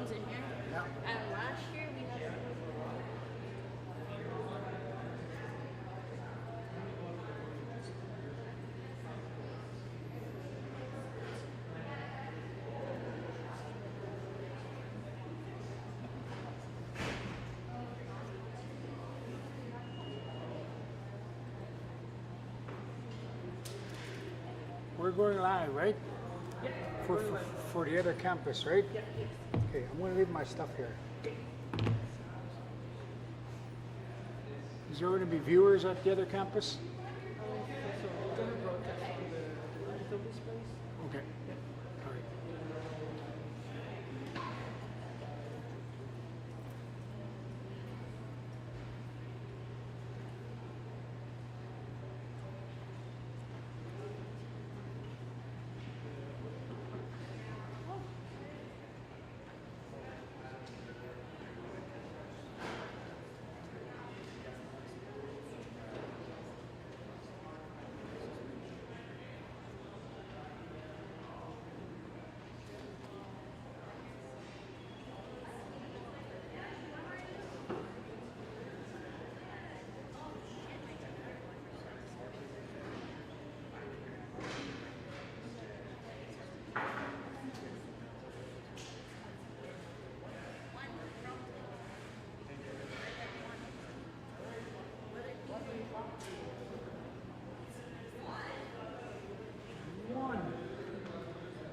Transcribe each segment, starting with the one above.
comes in here. Yeah. And last year we had. We're going live, right? Yep. For the other campus, right? Yep. Okay, I'm gonna leave my stuff here. Is there going to be viewers at the other campus? So we're gonna broadcast to the Manitoba space. Okay. All right.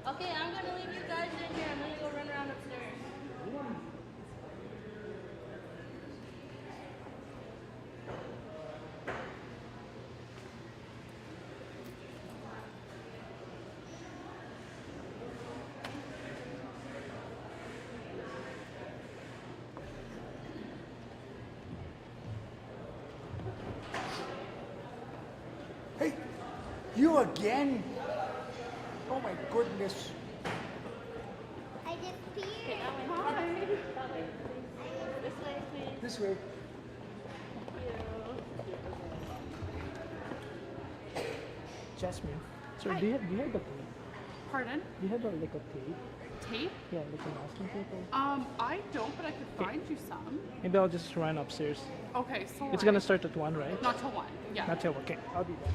Okay, I'm gonna leave you guys in here. I'm gonna go run around upstairs. Hey, you again? Oh my goodness. I just peed. Hi. This way, please. This way. Jasmine, so do you have the tape? Pardon? Do you have a like a tape? Tape? Yeah, like a masking tape. Or... I don't, but I could find you some. Maybe I'll just run upstairs. Okay, so It's gonna start at 1, right? not till 1. Yeah. Not till okay. I'll be there.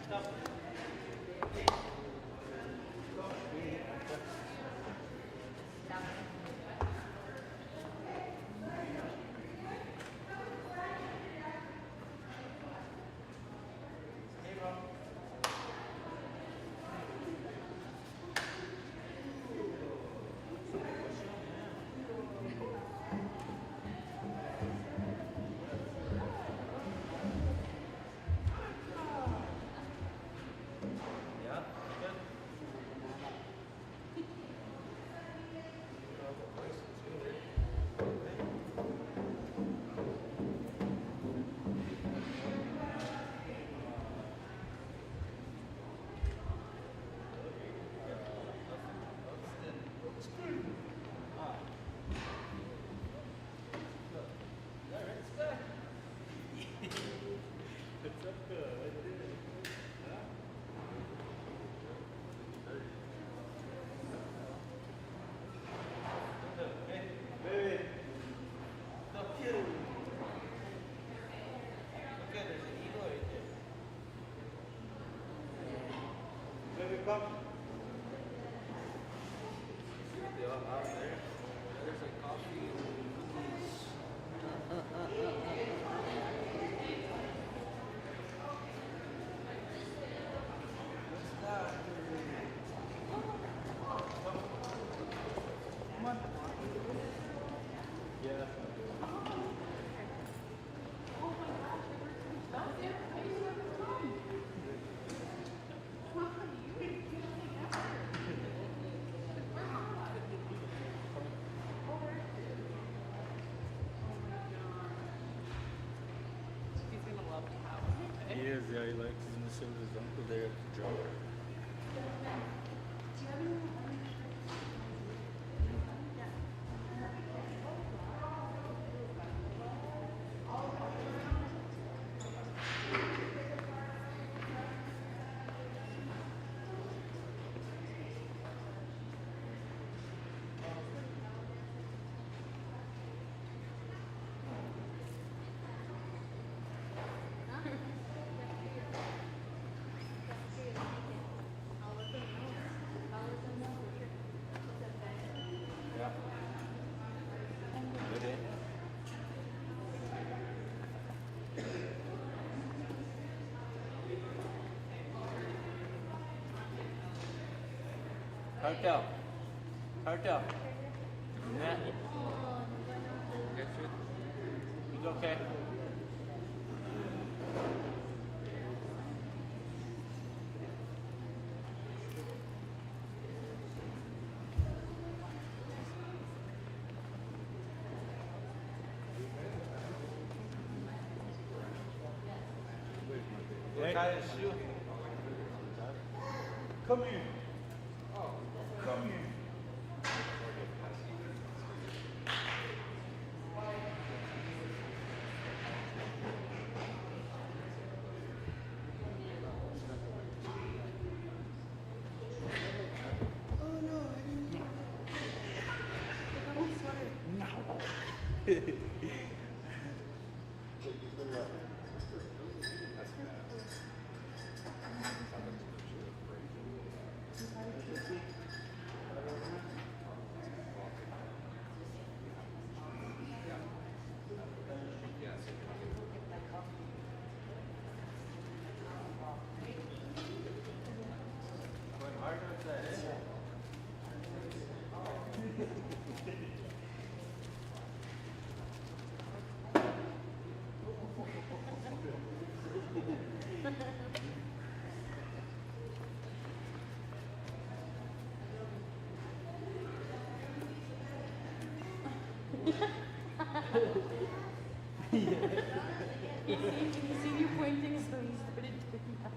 He's gonna love Powwow. He is, yeah, he likes he's missing his uncle there at the drum. Cartel. Cartel. Nah. He's okay. What kind of shoe? Come here. Come here. He seen you pointing, so he started doing that.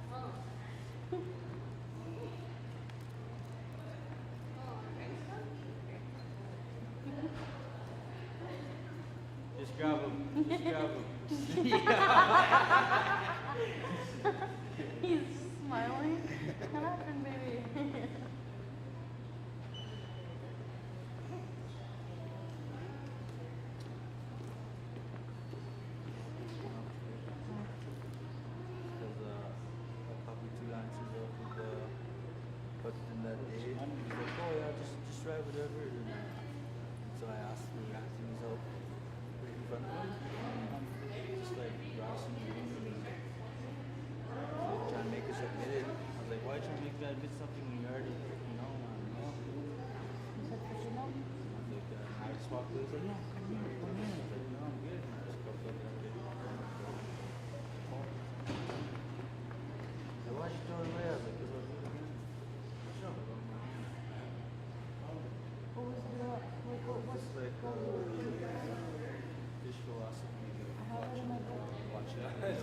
Just grab him. Just grab him. He's smiling. What happened, baby? Because a puppy too He was like, no, come here, come here. I was like, no, I'm good. And I just kept looking at it. Why'd you throw it away? I was like, because I was eating it. Sure. What was the, like, what's It's like fish philosophy. I have it in my book. Watch it. Then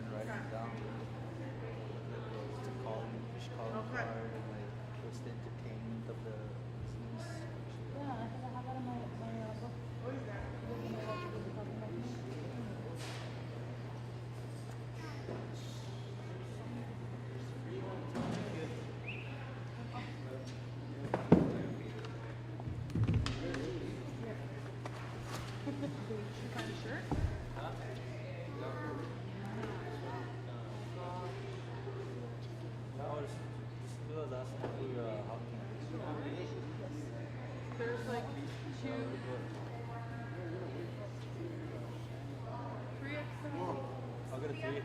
write it down. Like the calling, fish calling card, and like what's the entertainment of the business. Yeah, I think I have that in my book. What is that? There's like two, 3XL. I'll get a 3. You get it,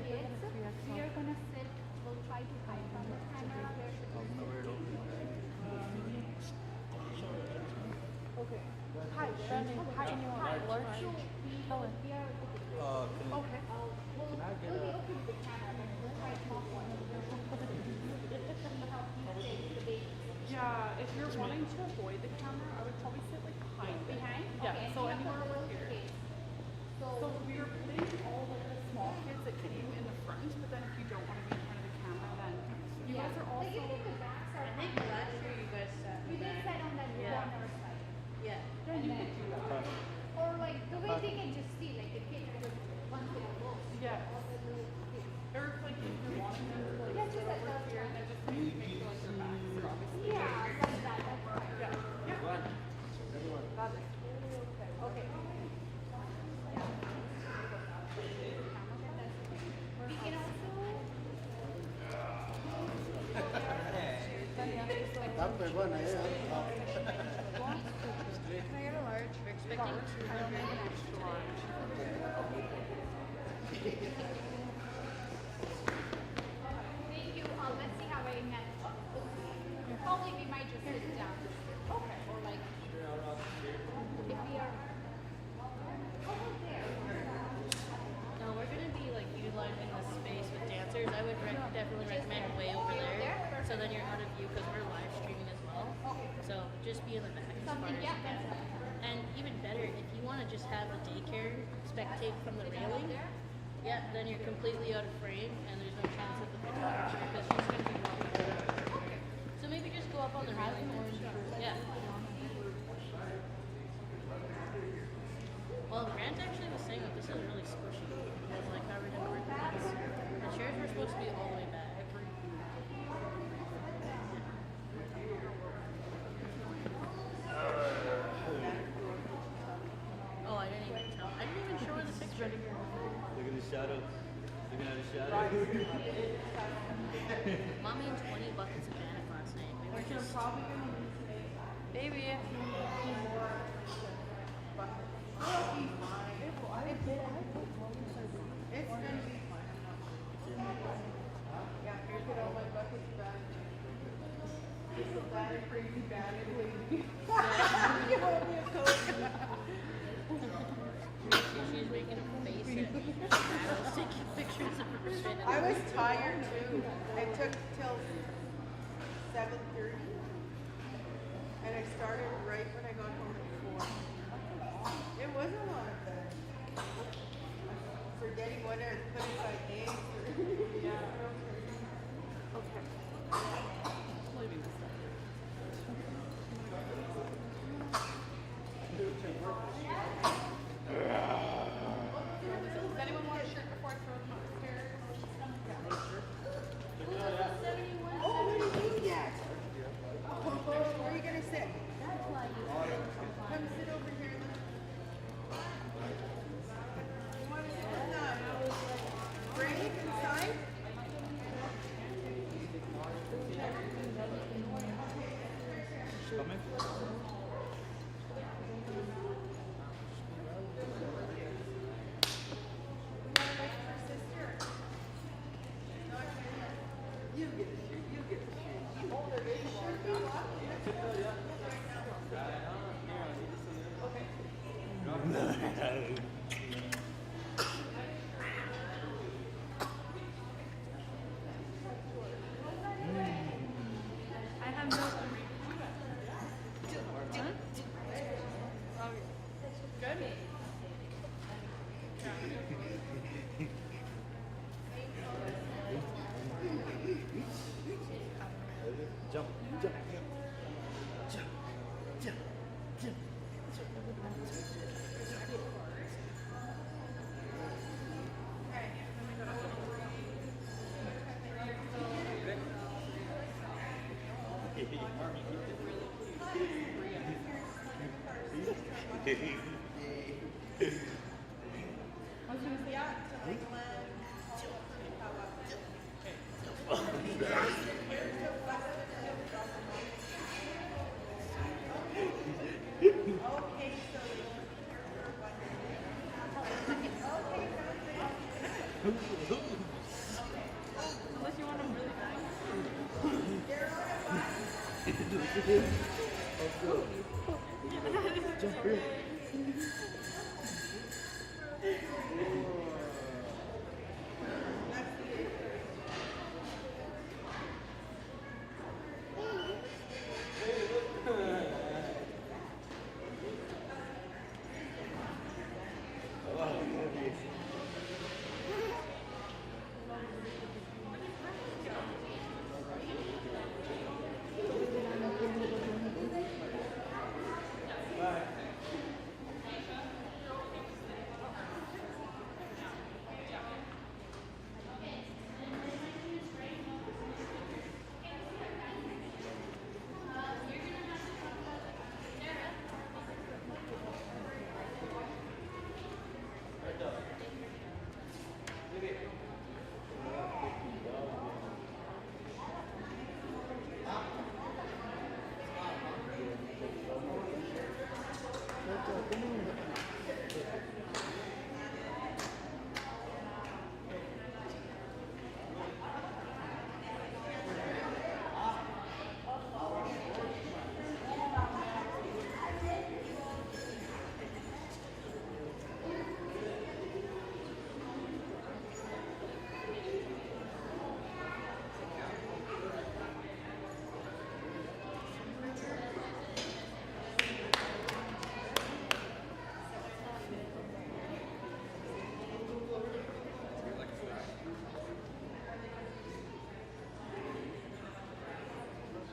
you get it 3X. We are gonna sit. We'll try to hide from the camera. I'm gonna wear it over. Okay. Hi, Brandon. Hi, anyone? Large? Helen. Okay. Can I get a... Yeah, if you're wanting to avoid the camera, I would probably sit like behind it. Behind? Yeah, Okay, so and you have anywhere the over here. kids. So we are putting all like the small kids that came in the front, but then if you don't want to be in front of the camera, then you guys are Like also. even if the backs are. I think last year you guys sat We in the did back. sit on that Yeah. corner side. Yeah. Then you could do that. Or like the way they can just see, like the kids are just once they go. Yes. All the little kids. Or if like if you're wanting them to like Yeah, sit just like over that. here, then just make sure like their backs are obviously. Yeah, like that. That's right. Yeah. Yeah. That is okay. Okay. We can also. Dame, bueno, Can I get a large? We're expecting 200. Extra large. Thank you. Let's see how I met. Probably we might just sit down. Okay. Or like, if we are over there. No, we're gonna be like utilizing this space with dancers. I would definitely recommend way over there, so then you're out of view because we're live streaming as well. So just be in the back as far Something, as yeah, you can. And even better, if you want to just have the daycare spectate from the railing, yeah, then you're completely out of frame and there's no chance of the photographer because she's gonna be walking around. So maybe just go up on the railing. Yeah. Well, Grant actually was saying that this is really squishy. Because like how we're gonna work with this. The chairs were supposed to be all the way back. Oh, I didn't even tell. I didn't even show her the picture. Look at the shadow. Looking at the shadow. Mommy and 20 buckets of bannock last night. We were just Baby. It's gonna be fine. Yeah, here's what all my buckets back. This is that a crazy bad lady. You owe me a Coke. she's making a face at me. Shadows taking pictures of her spinning. I was tired too. It took till 7:30, and I started right when I got home at 4. It was a lot of fun. Forgetting what I put aside eggs. Does anyone want a shirt before I throw them upstairs? Oh, what did you get? Where are you gonna sit? Come sit over here. You wanna sit with us? I was gonna say, Yeah, to Lakeland, Powwow. Okay, so unless you want them really nice. Jump here.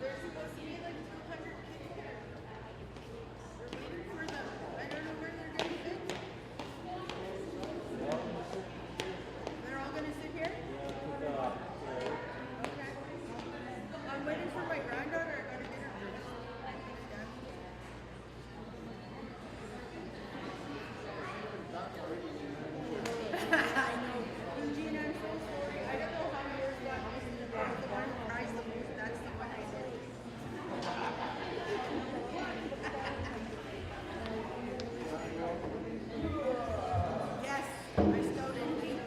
there's supposed to be like 200 kids here. We're waiting for them. I don't know where they're gonna fit. They're all gonna sit here? Okay. I'm waiting for my granddaughter. I gotta get her first. Yeah. I know. Eugene, I'm so sorry. I don't know how yours got missed. The one who cries the most, that's the one I did. Yes, I stowed in meat.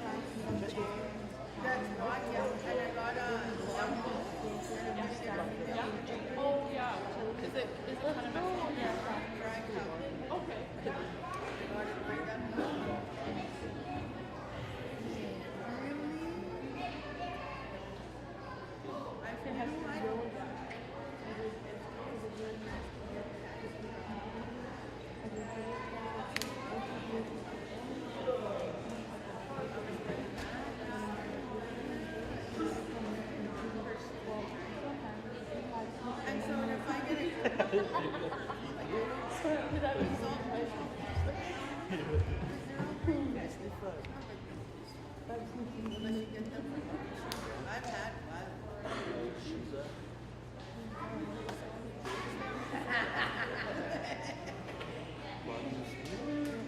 That's what, yeah. And I got a jumbo. And a biscuit. Oh, yeah. Is it kind of Mexican? Yeah. Dry cup. Okay. I got it right up. I feel like and so if I get it, unless you get them from I've had one.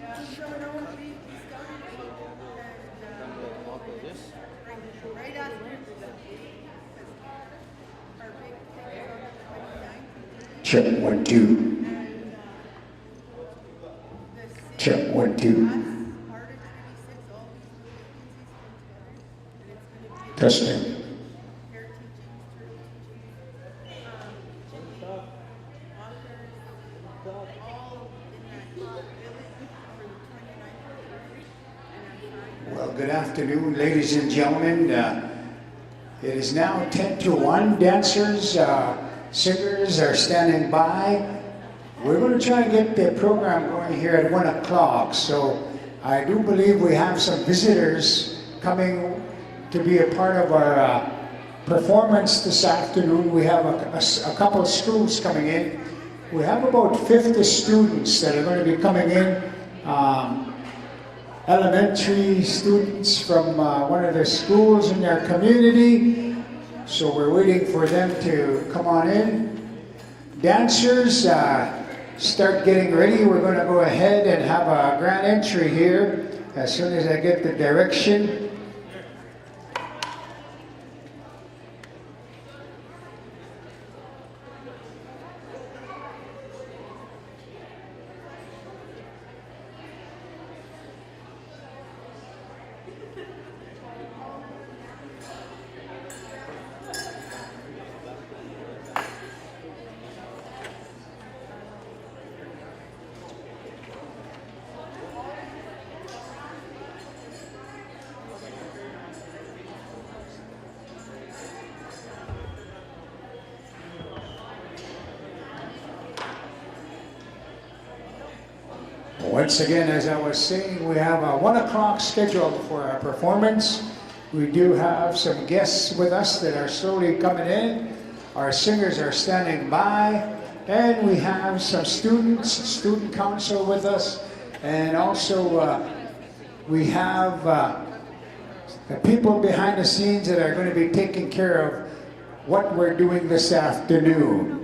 Yeah, so no, we started and right after our big thing is on the 29th. Check 1 2. And the city, Check 1 2. us, part of 26, all these new agencies come together, and it's gonna be Testing. hair teaching, through teaching, authors, all in that village for the 29th of February, and I'm trying. Well, good afternoon, ladies and gentlemen. It is now 10 to 1. Dancers, singers are standing by. We're going to try and get the program going here at 1 o'clock. So I do believe we have some visitors coming to be a part of our performance this afternoon. We have a couple of schools coming in. We have about 50 students that are going to be coming in. Elementary students from one of the schools in their community. So we're waiting for them to come on in. Dancers, start getting ready. We're going to go ahead and have a grand entry here as soon as I get the direction. Once again, as I was saying, we have a 1 o'clock scheduled for our performance. We do have some guests with us that are slowly coming in. Our singers are standing by. And we have some students, student council with us. And also we have the people behind the scenes that are going to be taking care of what we're doing this afternoon.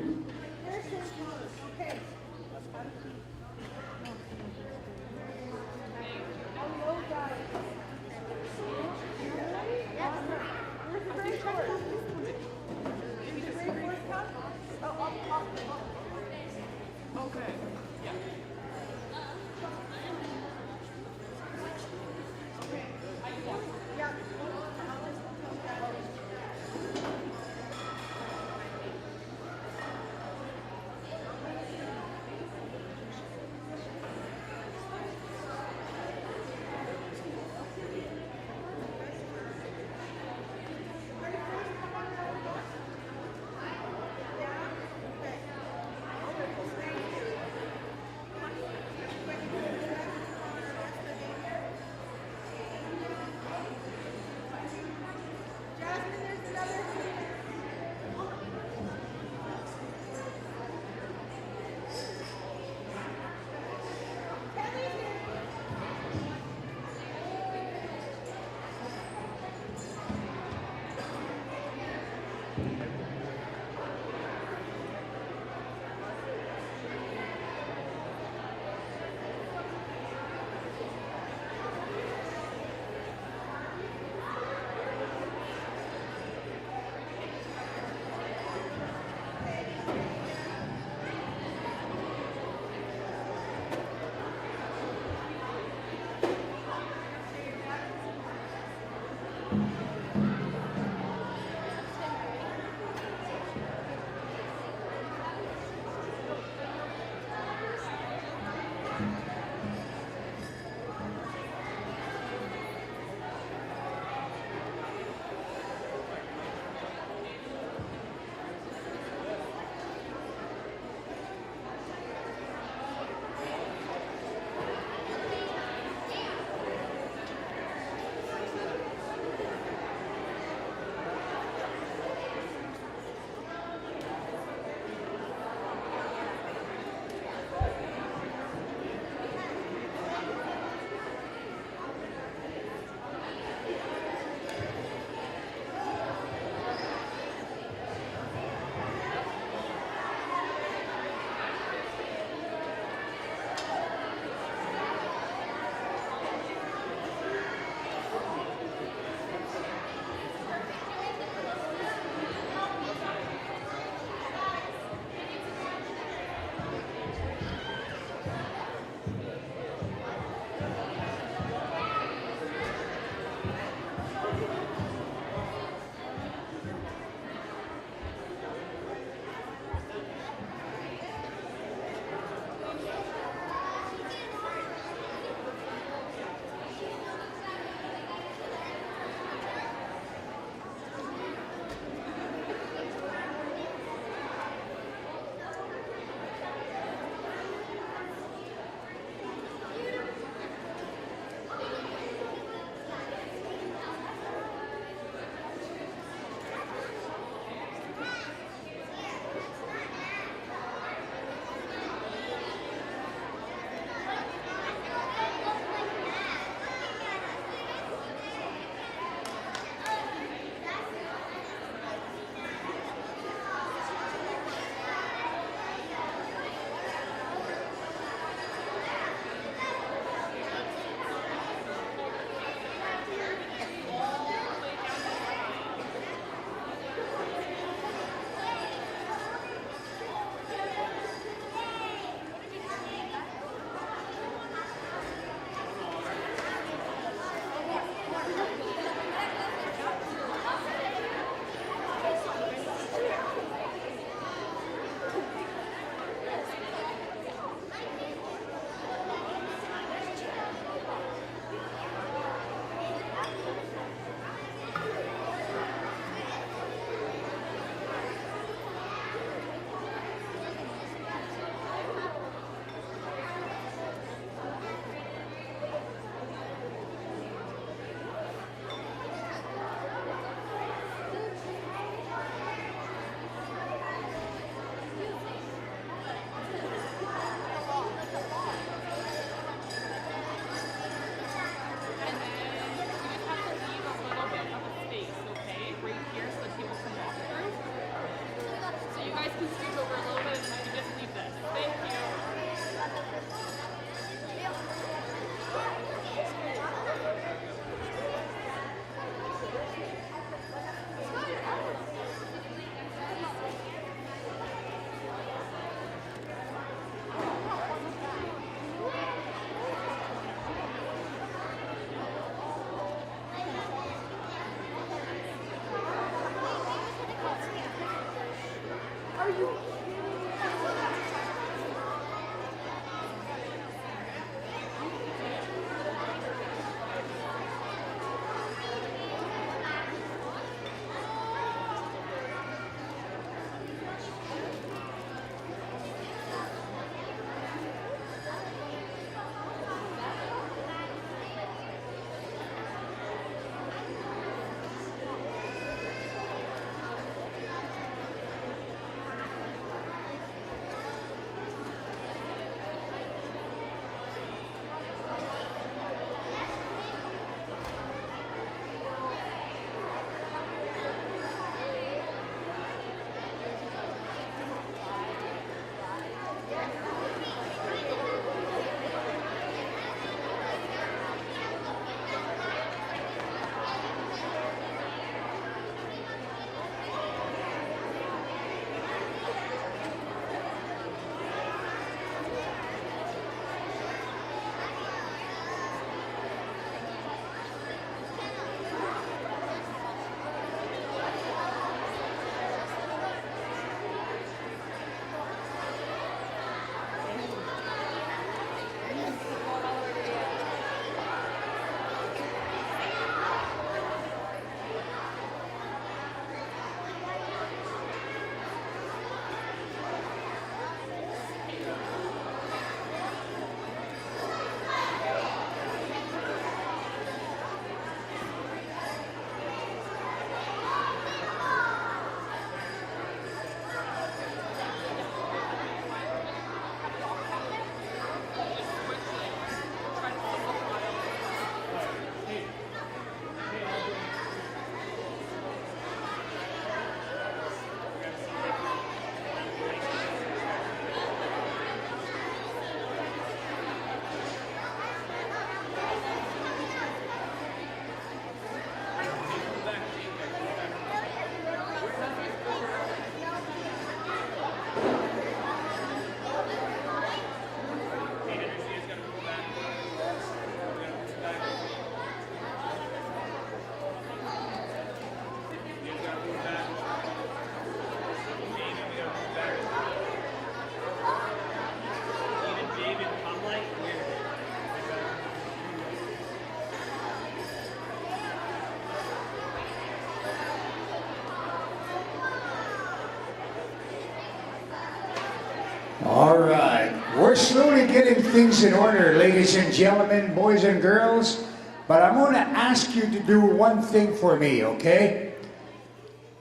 All right, we're slowly getting things in order, ladies and gentlemen, boys and girls. But I'm going to ask you to do one thing for me, okay?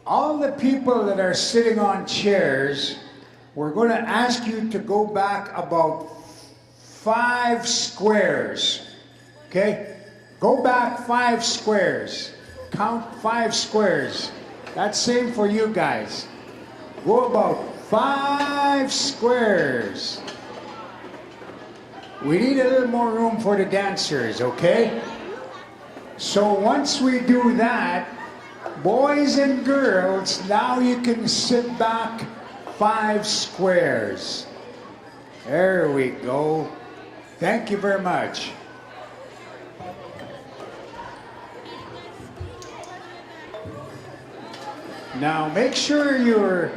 All the people that are sitting on chairs, we're going to ask you to go back about 5 squares, okay? Go back 5 squares. Count 5 squares. That's same for you guys. Go about 5 squares. We need a little more room for the dancers, okay? So once we do that, boys and girls, now you can sit back 5 squares. There we go. Thank you very much. Now make sure you're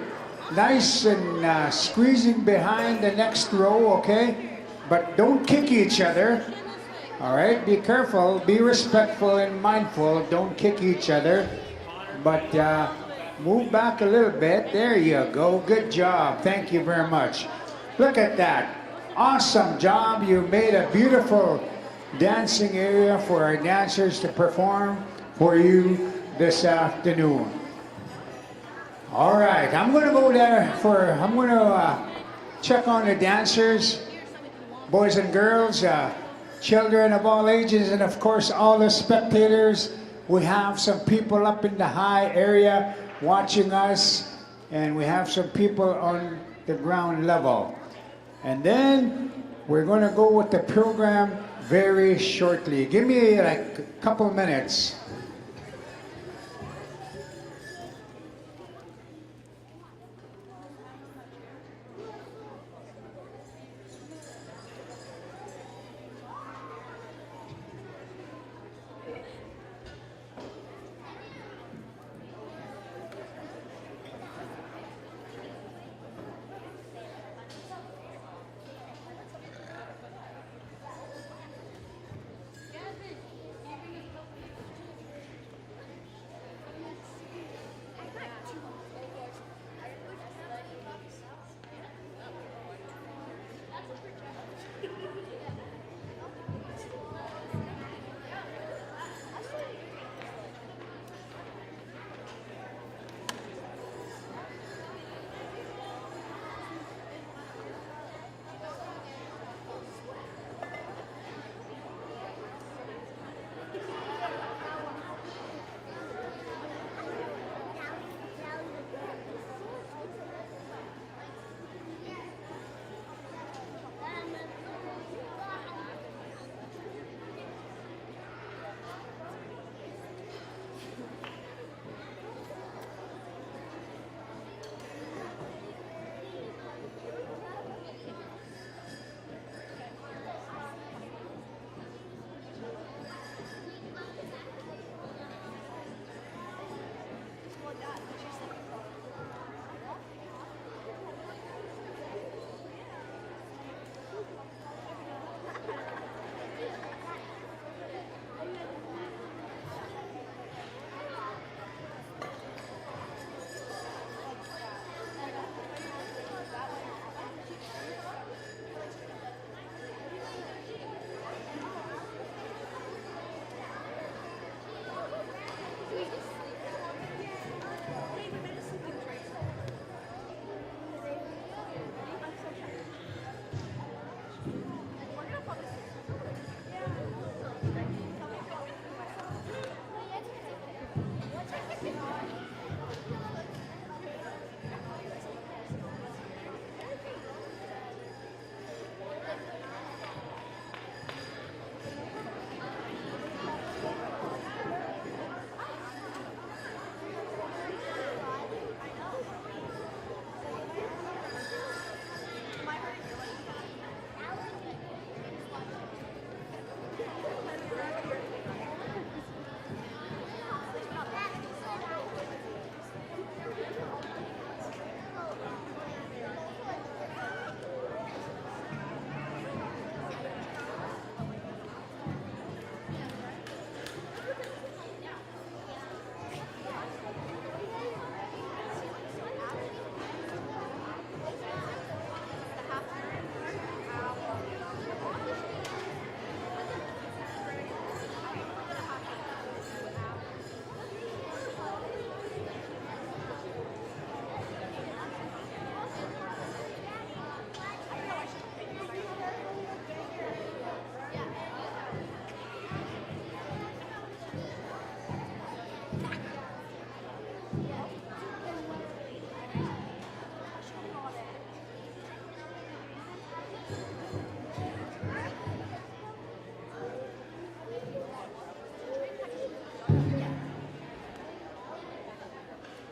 nice and squeezing behind the next row, okay? But don't kick each other. All right, be careful, be respectful and mindful. Don't kick each other. But move back a little bit. There you go. Good job. Thank you very much. Look at that. Awesome job. You made a beautiful dancing area for our dancers to perform for you this afternoon. All right, I'm going to go there I'm going to check on the dancers, boys and girls, children of all ages, and of course all the spectators. We have some people up in the high area watching us, and we have some people on the ground level. And then we're going to go with the program very shortly. Give me like a couple minutes.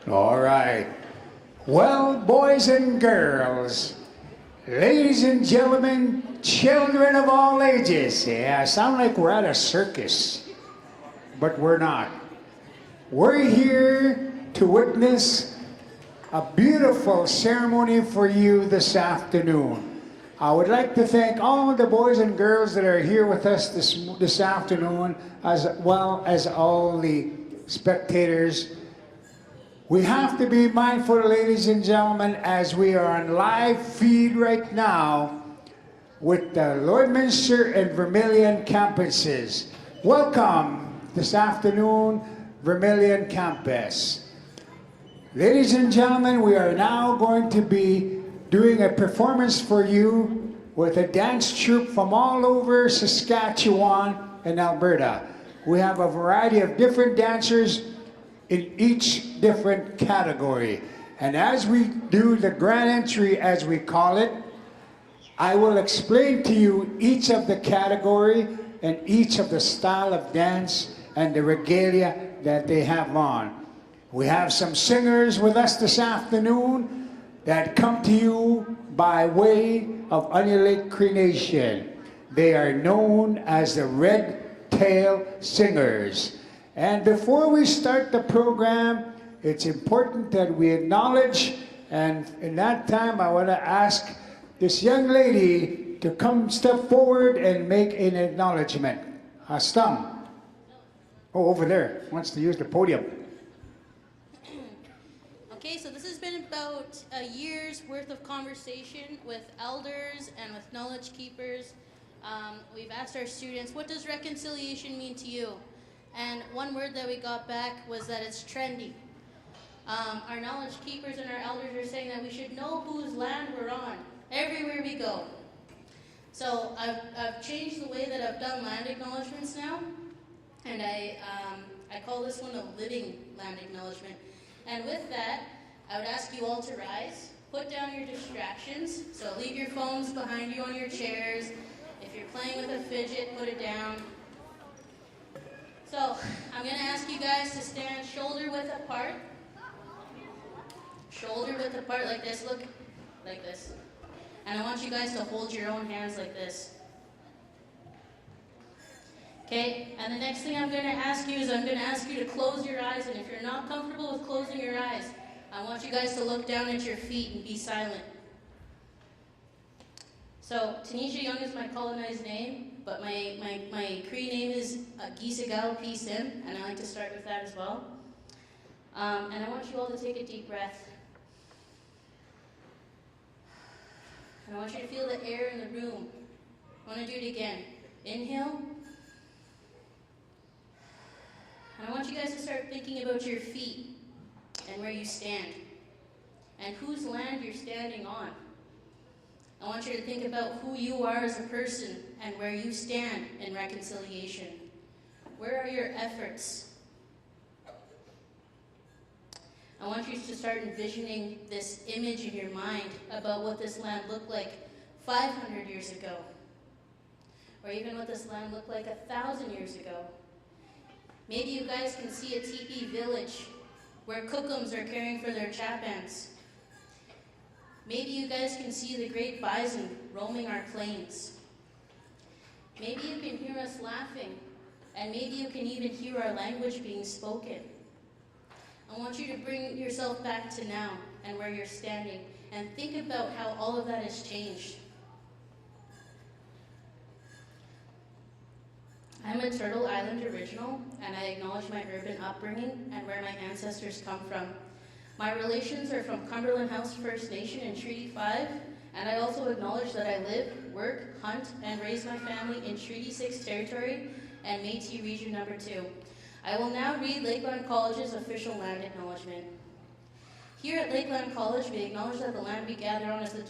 All right. Well, boys and girls, ladies and gentlemen, children of all ages. Yeah, sound like we're at a circus, but we're not. We're here to witness a beautiful ceremony for you this afternoon. I would like to thank all the boys and girls that are here with us this afternoon, as well as all the spectators. We have to be mindful, ladies and gentlemen, as we are on live feed right now with the Lloydminster and Vermilion campuses. Welcome this afternoon, Vermilion campus. Ladies and gentlemen, we are now going to be doing a performance for you with a dance troupe from all over Saskatchewan and Alberta. We have a variety of different dancers in each different category. And as we do the grand entry, as we call it, I will explain to you each of the category and each of the style of dance and the regalia that they have on. We have some singers with us this afternoon that come to you by way of Onion Lake Cree Nation. They are known as the Red Tail Singers. And before we start the program, it's important that we acknowledge, and in that time I want to ask this young lady to come step forward and make an acknowledgement. Hastam. Oh, over there, wants to use the podium. Okay, so this has been about a year's worth of conversation with elders and with knowledge keepers. We've asked our students, what does reconciliation mean to you? And one word that we got back was that it's trendy. Our knowledge keepers and our elders are saying that we should know whose land we're on everywhere we go. So I've changed the way that I've done land acknowledgements now, and I call this one a living land acknowledgement. And with that, I would ask you all to rise, put down your distractions, so leave your phones behind you on your chairs. If you're playing with a fidget, put it down. So, I'm going to ask you guys to stand shoulder width apart. Shoulder width apart like this, look, like this. And I want you guys to hold your own hands like this. Okay, and the next thing I'm going to ask you is I'm going to ask you to close your eyes, and if you're not comfortable with closing your eyes, I want you guys to look down at your feet and be silent. So, Tanisha Young is my colonized name, but my Cree name is Gisagal P. Sim, and I like to start with that as well. And I want you all to take a deep breath. And I want you to feel the air in the room. I want to do it again. Inhale. And I want you guys to start thinking about your feet and where you stand and whose land you're standing on. I want you to think about who you are as a person and where you stand in reconciliation. Where are your efforts? I want you to start envisioning this image in your mind about what this land looked like 500 years ago, or even what this land looked like 1,000 years ago. Maybe you guys can see a teepee village where Kookums are caring for their chapans. Maybe you guys can see the great bison roaming our plains. Maybe you can hear us laughing, and maybe you can even hear our language being spoken. I want you to bring yourself back to now and where you're standing, and think about how all of that has changed. I'm a Turtle Island original, and I acknowledge my urban upbringing and where my ancestors come from. My relations are from Cumberland House First Nation in Treaty 5, and I also acknowledge that I live, work, hunt, and raise my family in Treaty 6 territory and Métis Region Number 2. I will now read Lakeland College's official land acknowledgement. Here at Lakeland College, we acknowledge that the land we gather on is the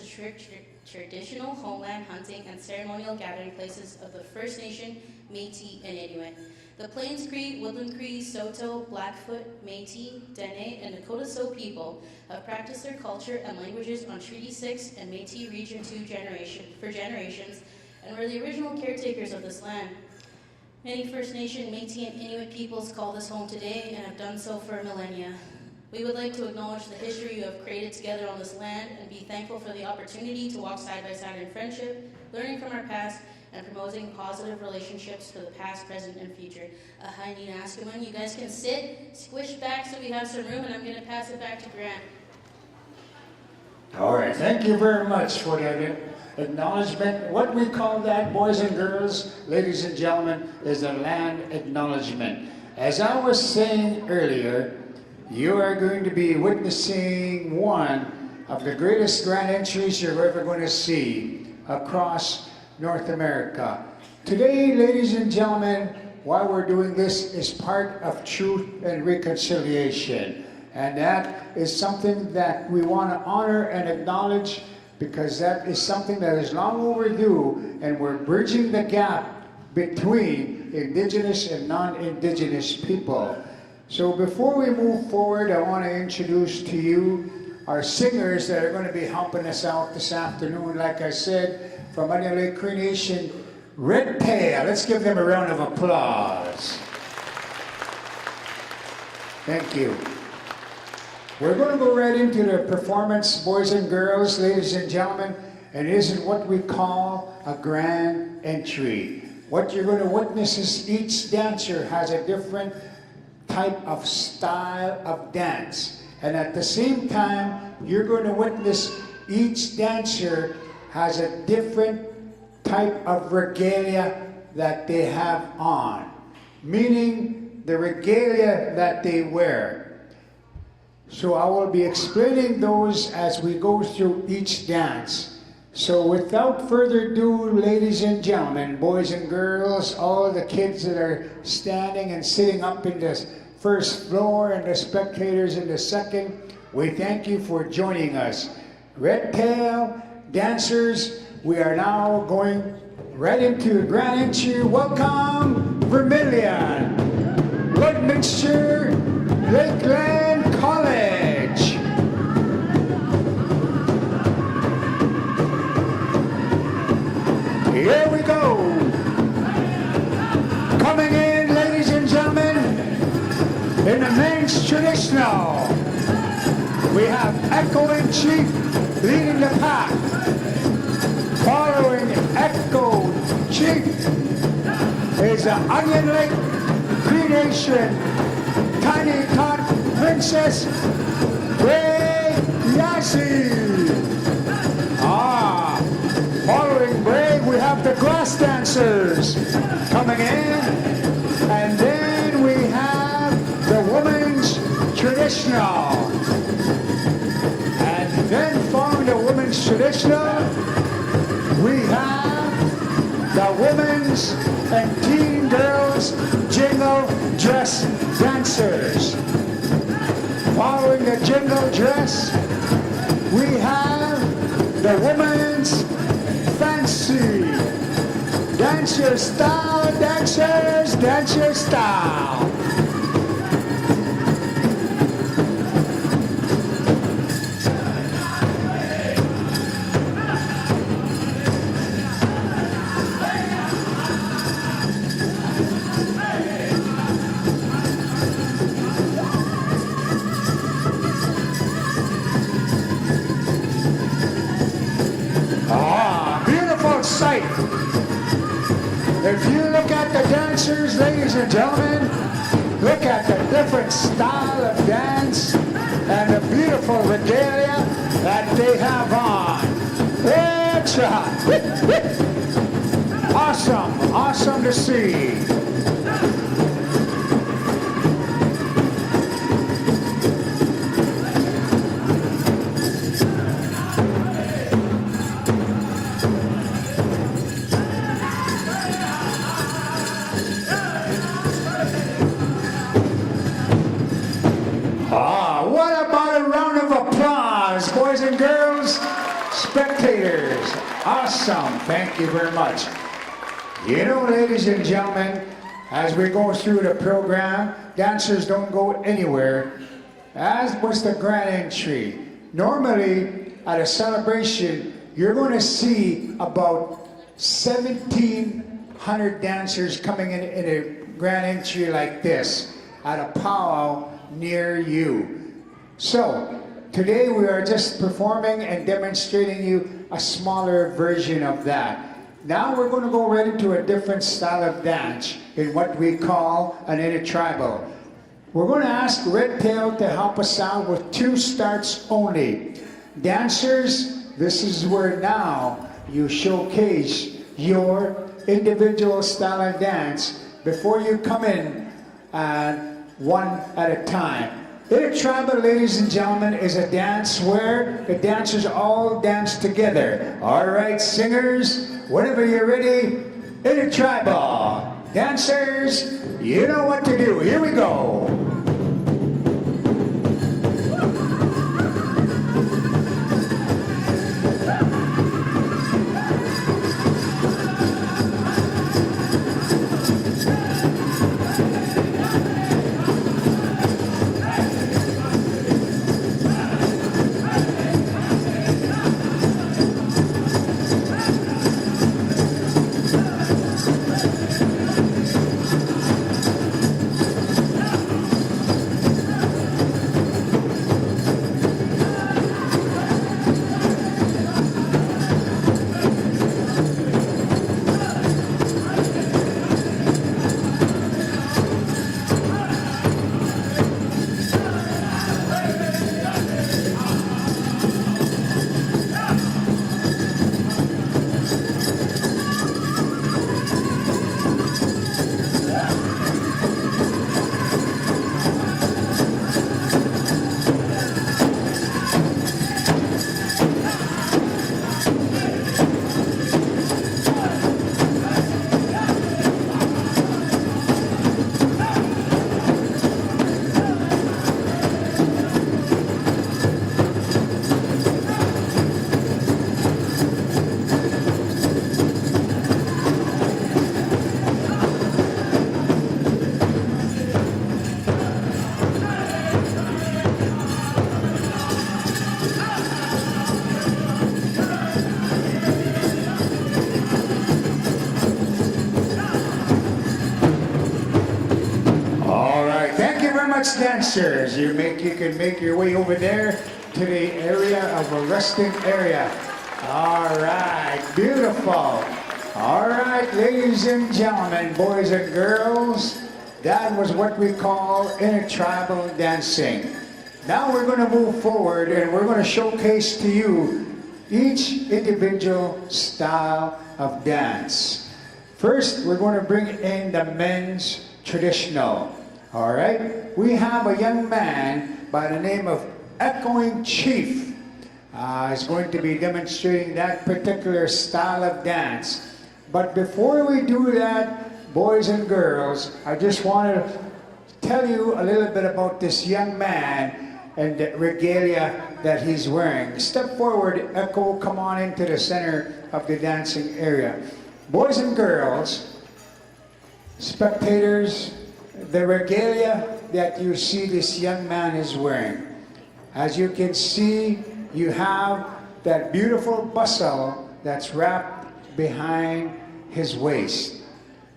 traditional homeland, hunting, and ceremonial gathering places of the First Nation, Métis, and Inuit. The Plains Cree, Woodland Cree, Saulteaux, Blackfoot, Métis, Dene, and Dakota Sioux people have practiced their culture and languages on Treaty 6 and Métis Region 2 for generations, and were the original caretakers of this land. Many First Nation, Métis, and Inuit peoples call this home today and have done so for millennia. We would like to acknowledge the history you have created together on this land and be thankful for the opportunity to walk side by side in friendship, learning from our past, and promoting positive relationships for the past, present, and future. Haini Naskaman, you guys can sit, squish back so we have some room, and I'm going to pass it back to Grant. All right, thank you very much for that acknowledgement. What we call that, boys and girls, ladies and gentlemen, is a land acknowledgement. As I was saying earlier, you are going to be witnessing one of the greatest grand entries you're ever going to see across North America. Today, ladies and gentlemen, why we're doing this is part of Truth and Reconciliation. And that is something that we want to honor and acknowledge, because that is something that is long overdue, and we're bridging the gap between Indigenous and non-Indigenous people. So before we move forward, I want to introduce to you our singers that are going to be helping us out this afternoon. Like I said, from Onion Lake Cree Nation, Red Tail. Let's give them a round of applause. Thank you. We're going to go right into the performance, boys and girls, ladies and gentlemen, and it is what we call a grand entry. What you're going to witness is each dancer has a different type of style of dance. And at the same time, you're going to witness each dancer has a different type of regalia that they have on, meaning the regalia that they wear. So I will be explaining those as we go through each dance. So without further ado, ladies and gentlemen, boys and girls, all the kids that are standing and sitting up in the first floor and the spectators in the second, we thank you for joining us. Red Tail dancers, we are now going right into grand entry. Welcome, Vermilion, Lloydminster, Lakeland College. Here we go. Coming in, ladies and gentlemen, in the men's traditional, we have Echo and Chief leading the pack. Following Echo Chief is the Onion Lake Cree Nation Tiny Tot Princess Bray Yassi. Following Bray, we have the grass dancers coming in, and then we have the women's traditional. And then following the women's traditional, we have the women's and teen girls jingle dress dancers. Following the jingle dress, we have the women's fancy. Dance your style, dancers, dance your style. Sight. If you look at the dancers, ladies and gentlemen, look at the different style of dance and the beautiful regalia that they have on. It's awesome, awesome to see. Boys and girls, spectators, awesome, thank you very much. You know, ladies and gentlemen, as we go through the program, dancers don't go anywhere, as was the grand entry. Normally, at a celebration, you're going to see about 1,700 dancers coming in a grand entry like this at a powwow near you. So, today we are just performing and demonstrating you a smaller version of that. Now we're going to go right into a different style of dance in what we call an intertribal. We're going to ask Red Tail to help us out with 2 starts only. Dancers, this is where now you showcase your individual style of dance before you come in one at a time. Intertribal, ladies and gentlemen, is a dance where the dancers all dance together. All right, singers, whenever you're ready, intertribal. Dancers, you know what to do. Here we go. Dancers, you can make your way over there to the area of a resting area. All right, beautiful. All right, ladies and gentlemen, boys and girls, that was what we call intertribal dancing. Now we're going to move forward and we're going to showcase to you each individual style of dance. First, we're going to bring in the men's traditional. All right, we have a young man by the name of Echoing Chief. Is going to be demonstrating that particular style of dance. But before we do that, boys and girls, I just want to tell you a little bit about this young man and the regalia that he's wearing. Step forward, Echo, come on into the center of the dancing area. Boys and girls, spectators, the regalia that you see this young man is wearing. As you can see, you have that beautiful bustle that's wrapped behind his waist.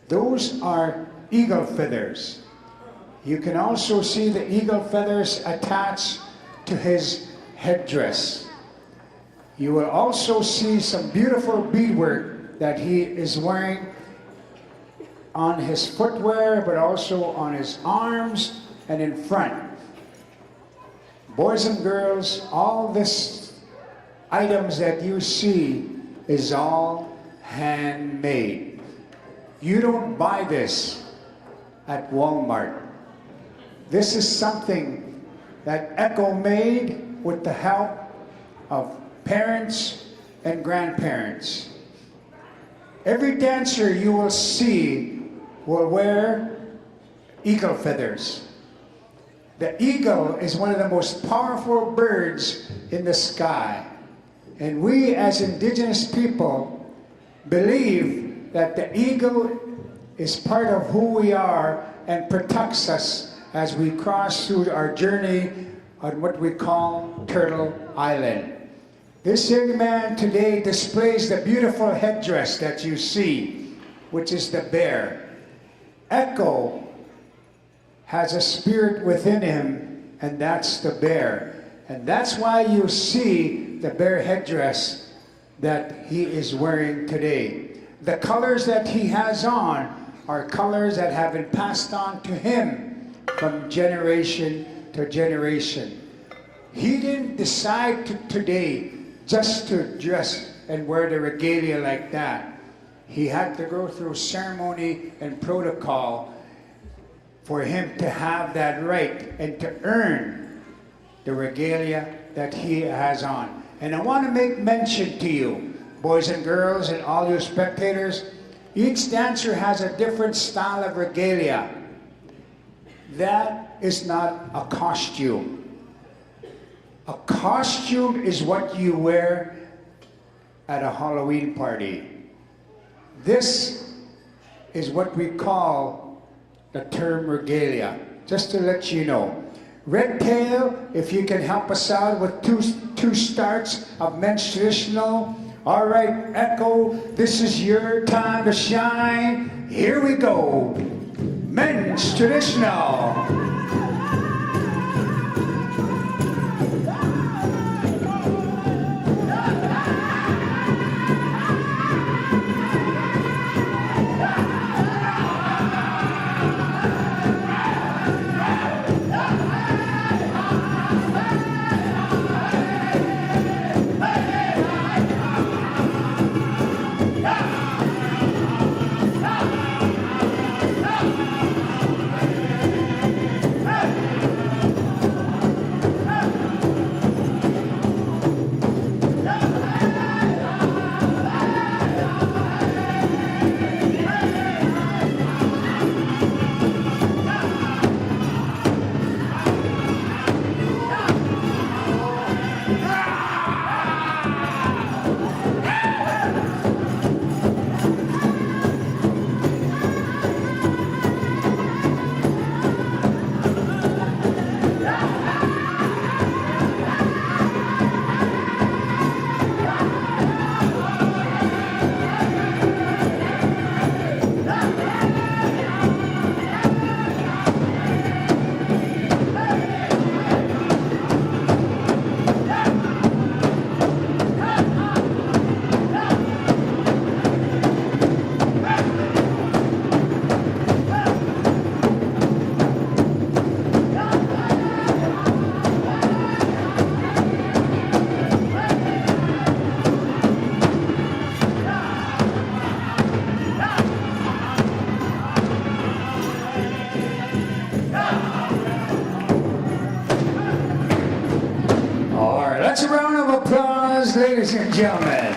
Those are eagle feathers. You can also see the eagle feathers attached to his headdress. You will also see some beautiful beadwork that he is wearing on his footwear, but also on his arms and in front. Boys and girls, all these items that you see is all handmade. You don't buy this at Walmart. This is something that Echo made with the help of parents and grandparents. Every dancer you will see will wear eagle feathers. The eagle is one of the most powerful birds in the sky. And we as indigenous people believe that the eagle is part of who we are and protects us as we cross through our journey on what we call Turtle Island. This young man today displays the beautiful headdress that you see, which is the bear. Echo has a spirit within him and that's the bear. And that's why you see the bear headdress that he is wearing today. The colors that he has on are colors that have been passed on to him from generation to generation. He didn't decide today just to dress and wear the regalia like that. He had to go through ceremony and protocol for him to have that right and to earn the regalia that he has on. And I want to make mention to you, boys and girls and all you spectators, each dancer has a different style of regalia. That is not a costume. A costume is what you wear at a Halloween party. This is what we call the term regalia, just to let you know. Red Tail, if you can help us out with two starts of men's traditional. All right, Echo, this is your time to shine. Here we go. Men's traditional. That's a round of applause, ladies and gentlemen.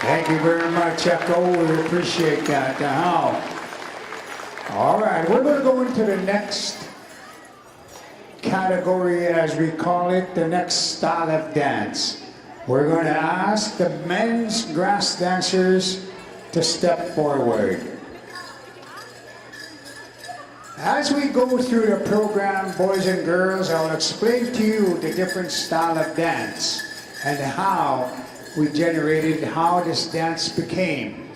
Thank you very much, Echo. We appreciate that. All right, we're going to go into the next category, as we call it, the next style of dance. We're going to ask the men's grass dancers to step forward. As we go through the program, boys and girls, I'll explain to you the different style of dance and how we generated, how this dance became.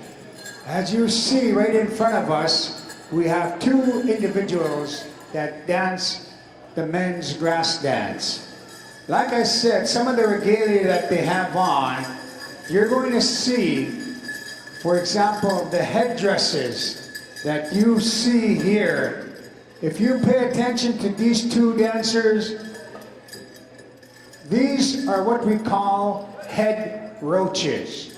As you see right in front of us, we have two individuals that dance the men's grass dance. Like I said, some of the regalia that they have on, you're going to see, for example, the headdresses that you see here. If you pay attention to these two dancers, these are what we call head roaches.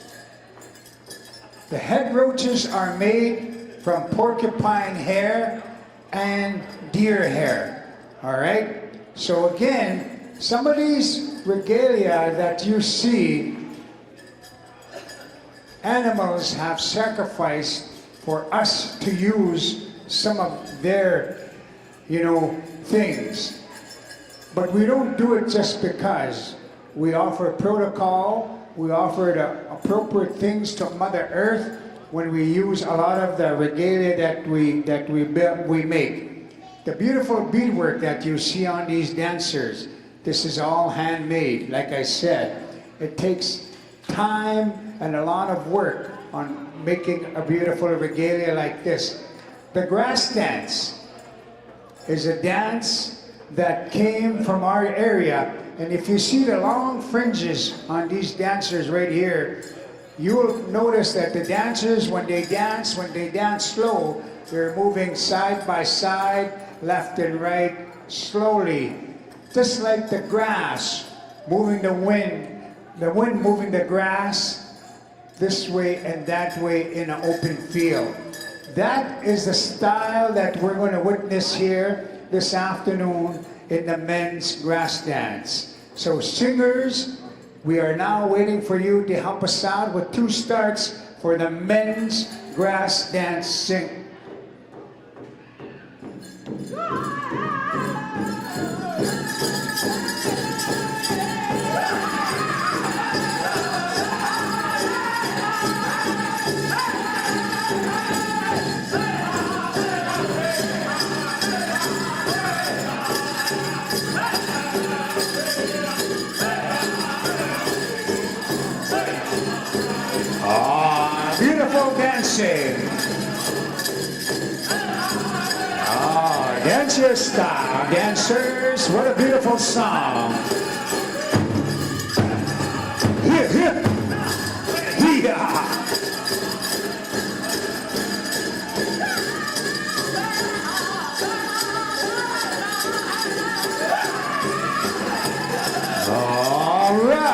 The head roaches are made from porcupine hair and deer hair. All right? So again, some of these regalia that you see, animals have sacrificed for us to use some of their things. But we don't do it just because. We offer protocol, we offer the appropriate things to Mother Earth when we use a lot of the regalia that we make. The beautiful beadwork that you see on these dancers, this is all handmade. Like I said, it takes time and a lot of work on making a beautiful regalia like this. The grass dance is a dance that came from our area. And if you see the long fringes on these dancers right here, you will notice that the dancers, when they dance slow, they're moving side by side, left and right, slowly. Just like the grass moving the wind moving the grass this way and that way in an open field. That is the style that we're going to witness here this afternoon in the men's grass dance. So singers, we are now waiting for you to help us out with 2 starts for the men's grass dance sing. Beautiful dancing. Dance your style, dancers. What a beautiful song. Here, here. Yeah. All right.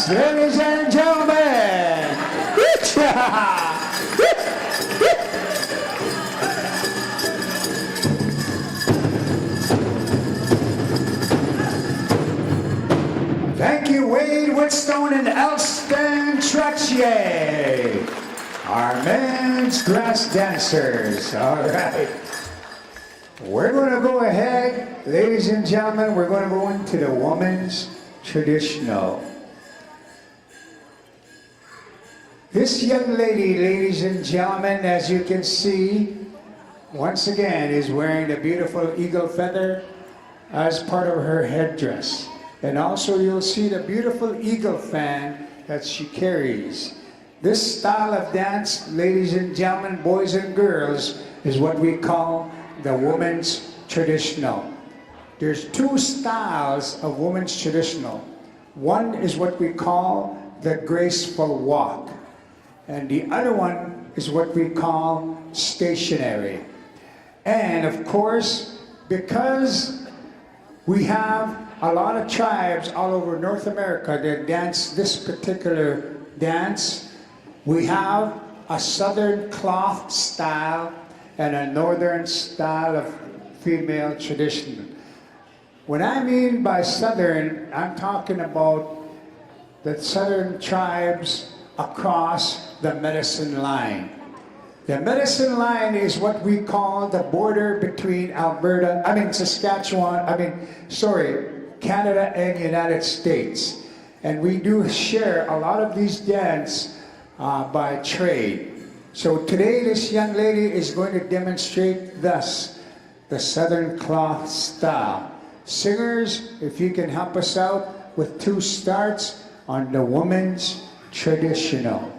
Ladies and gentlemen, thank you, Wade Whitstone and Elston Trottier, our men's grass dancers. All right. We're going to go ahead, ladies and gentlemen, we're going to go into the women's traditional. This young lady, ladies and gentlemen, as you can see, once again is wearing the beautiful eagle feather as part of her headdress. And also you'll see the beautiful eagle fan that she carries. This style of dance, ladies and gentlemen, boys and girls, is what we call the women's traditional. There's 2 styles of women's traditional. One is what we call the graceful walk. And the other one is what we call stationary. And of course, because we have a lot of tribes all over North America that dance this particular dance, we have a southern cloth style and a northern style of female tradition. When I mean by southern, I'm talking about the southern tribes across the medicine line. The medicine line is what we call the border between Canada and United States. And we do share a lot of these dances by trade. So today this young lady is going to demonstrate thus the Southern cloth style. Singers, if you can help us out with 2 starts on the women's traditional.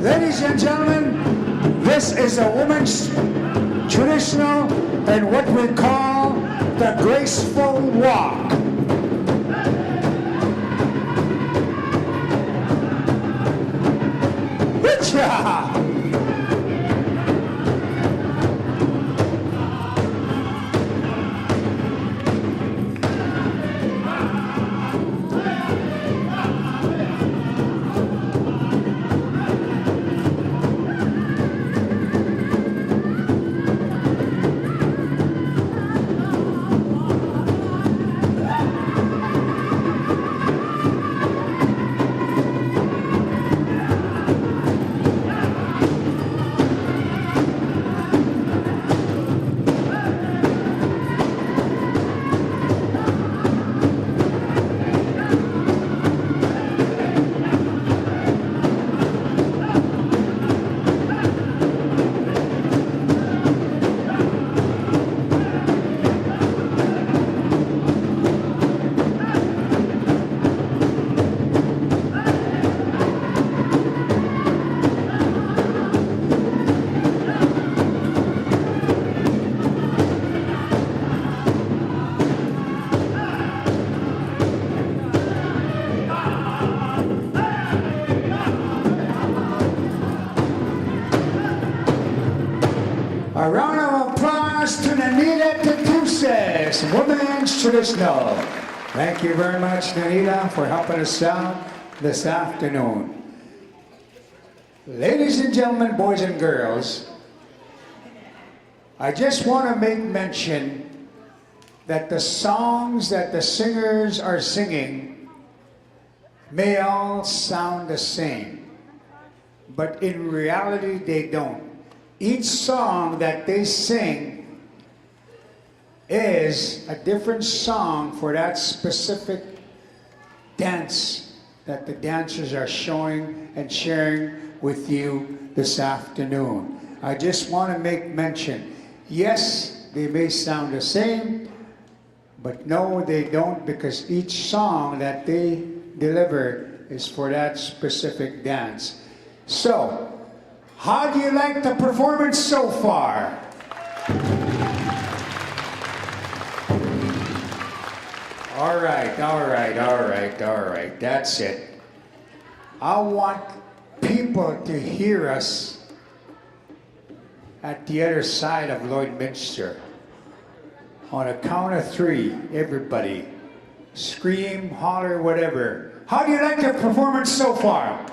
Ladies and gentlemen, this is a woman's traditional and what we call the graceful walk. A round of applause to Nanita Tatuses, Women's Traditional. Thank you very much, Nanita, for helping us out this afternoon. Ladies and gentlemen, boys and girls, I just want to make mention that the songs that the singers are singing may all sound the same, but in reality they don't. Each song that they sing is a different song for that specific dance that the dancers are showing and sharing with you this afternoon. I just want to make mention, yes, they may sound the same, but no, they don't, because each song that they deliver is for that specific dance. So, how do you like the performance so far? All right, all right, all right, all right. That's it. I want people to hear us at the other side of Lloydminster. On a count of 3, everybody, scream, holler, whatever. How do you like the performance so far?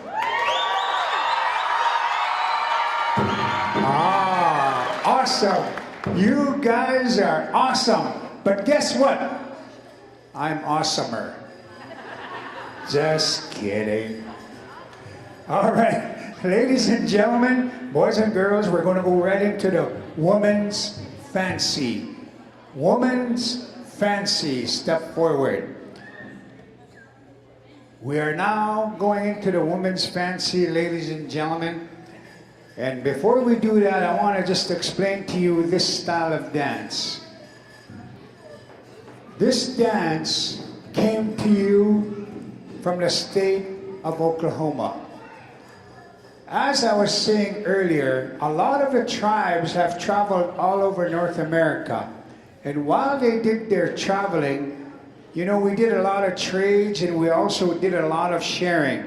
Ah, awesome. You guys are awesome. But guess what? I'm awesomer. Just kidding. All right, ladies and gentlemen, boys and girls, we're going to go right into the Woman's Fancy. Woman's Fancy, step forward. We are now going into the Woman's Fancy, ladies and gentlemen. And before we do that, I want to just explain to you this style of dance. This dance came to you from the state of Oklahoma. As I was saying earlier, a lot of the tribes have traveled all over North America. And while they did their traveling, you know, we did a lot of trades and we also did a lot of sharing.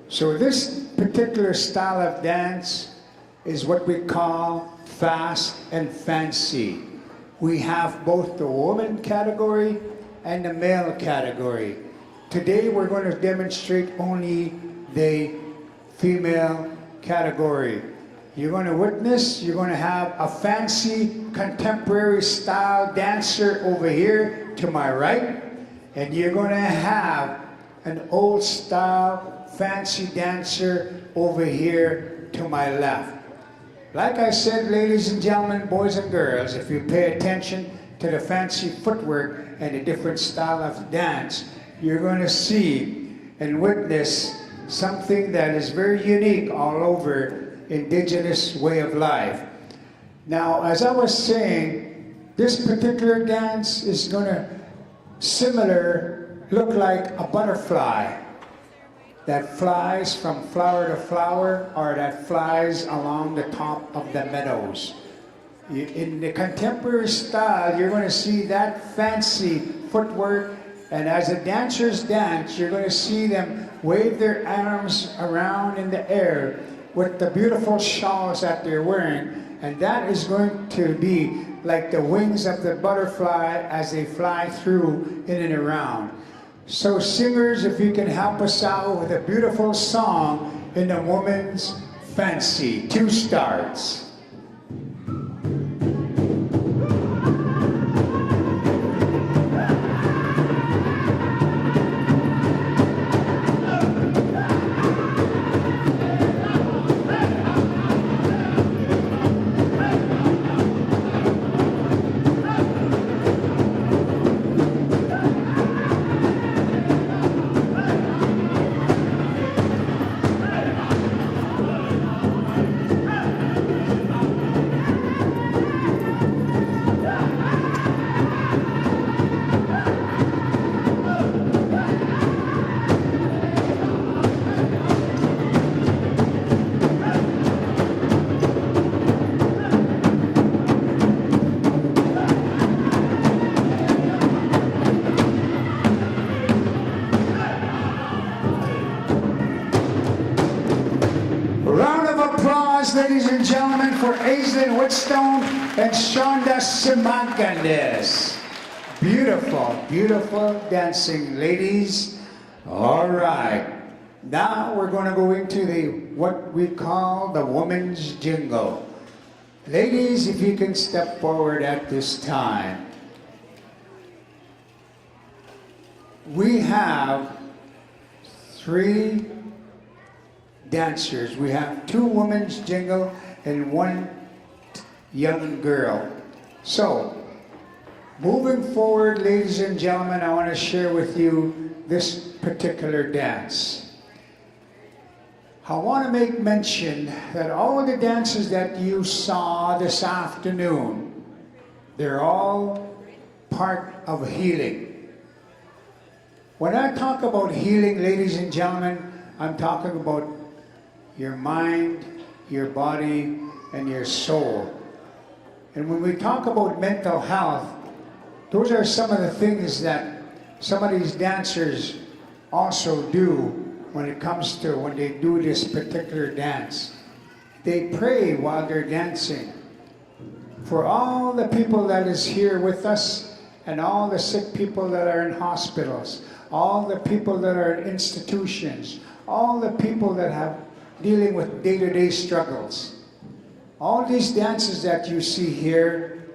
So this particular style of dance is what we call fast and fancy. We have both the woman category and the male category. Today we're going to demonstrate only the female category. You're going to witness, you're going to have a fancy contemporary style dancer over here to my right, and you're going to have an old style fancy dancer over here to my left. Like I said, ladies and gentlemen, boys and girls, if you pay attention to the fancy footwork and the different style of dance, you're going to see and witness something that is very unique all over indigenous way of life. Now, as I was saying, this particular dance is going to look like a butterfly that flies from flower to flower, or that flies along the top of the meadows. In the contemporary style, you're going to see that fancy footwork And as the dancers dance, you're going to see them wave their arms around in the air with the beautiful shawls that they're wearing. And that is going to be like the wings of the butterfly as they fly through in and around. So singers, if you can help us out with a beautiful song in the Woman's Fancy. 2 stars. Ladies and gentlemen, for Aislinn Whitstone and Shonda Simakandes. Beautiful, beautiful dancing ladies. All right. Now we're going to go into what we call the woman's jingle. Ladies, if you can step forward at this time. We have 3 dancers. We have 2 women's jingle and 1 young girl. So, moving forward, ladies and gentlemen, I want to share with you this particular dance. I want to make mention that all of the dances that you saw this afternoon, they're all part of healing. When I talk about healing, ladies and gentlemen, I'm talking about your mind, your body, and your soul. And when we talk about mental health, those are some of the things that some of these dancers also do when it comes to when they do this particular dance. They pray while they're dancing for all the people that is here with us and all the sick people that are in hospitals, all the people that are in institutions, all the people that have dealing with day-to-day struggles. All these dances that you see here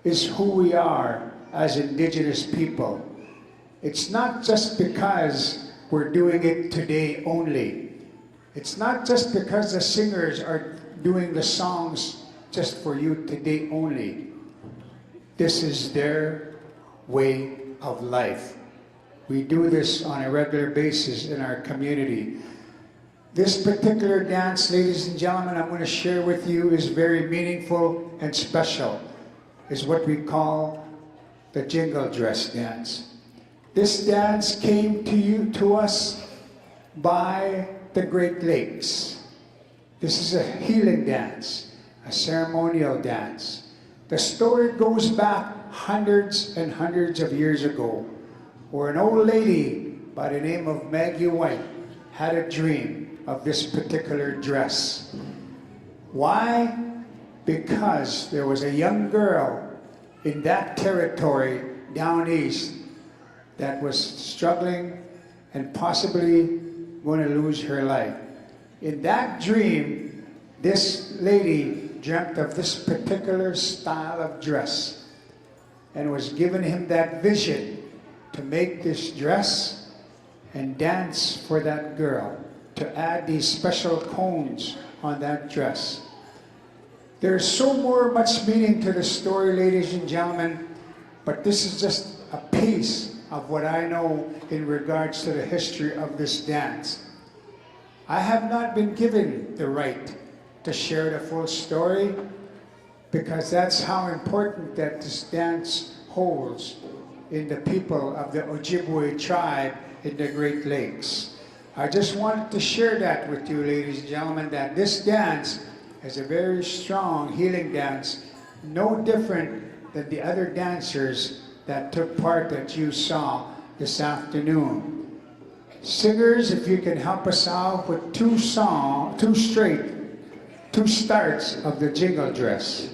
is who we are as Indigenous people. It's not just because we're doing it today only. It's not just because the singers are doing the songs just for you today only. This is their way of life. We do this on a regular basis in our community. This particular dance, ladies and gentlemen, I'm going to share with you is very meaningful and special. It's what we call the jingle dress dance. This dance came to us by the Great Lakes. This is a healing dance, a ceremonial dance. The story goes back hundreds and hundreds of years ago, where an old lady by the name of Maggie White had a dream of this particular dress. Why? Because there was a young girl in that territory down east that was struggling and possibly going to lose her life. In that dream, this lady dreamt of this particular style of dress and was given him that vision to make this dress and dance for that girl, to add these special cones on that dress. There's so much meaning to the story, ladies and gentlemen, but this is just a piece of what I know in regards to the history of this dance. I have not been given the right to share the full story because that's how important that this dance holds in the people of the Ojibwe tribe in the Great Lakes. I just wanted to share that with you, ladies and gentlemen, that this dance is a very strong healing dance, no different than the other dancers that took part that you saw this afternoon. Singers, if you can help us out with two starts of the jingle dress.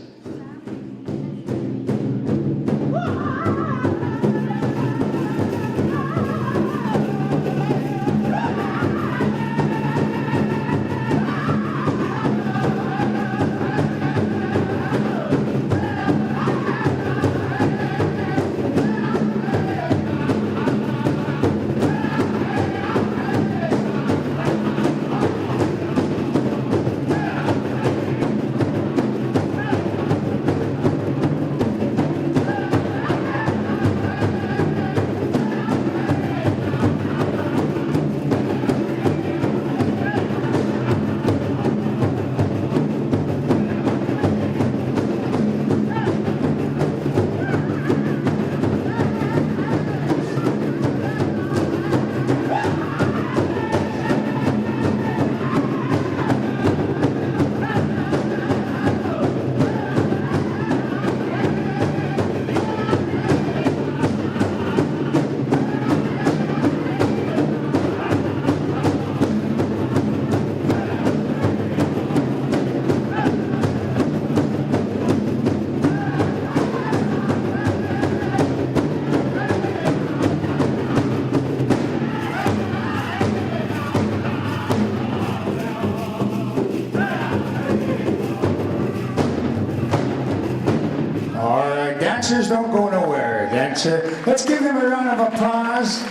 Dancers, don't go nowhere, dancer. Let's give them a round of applause.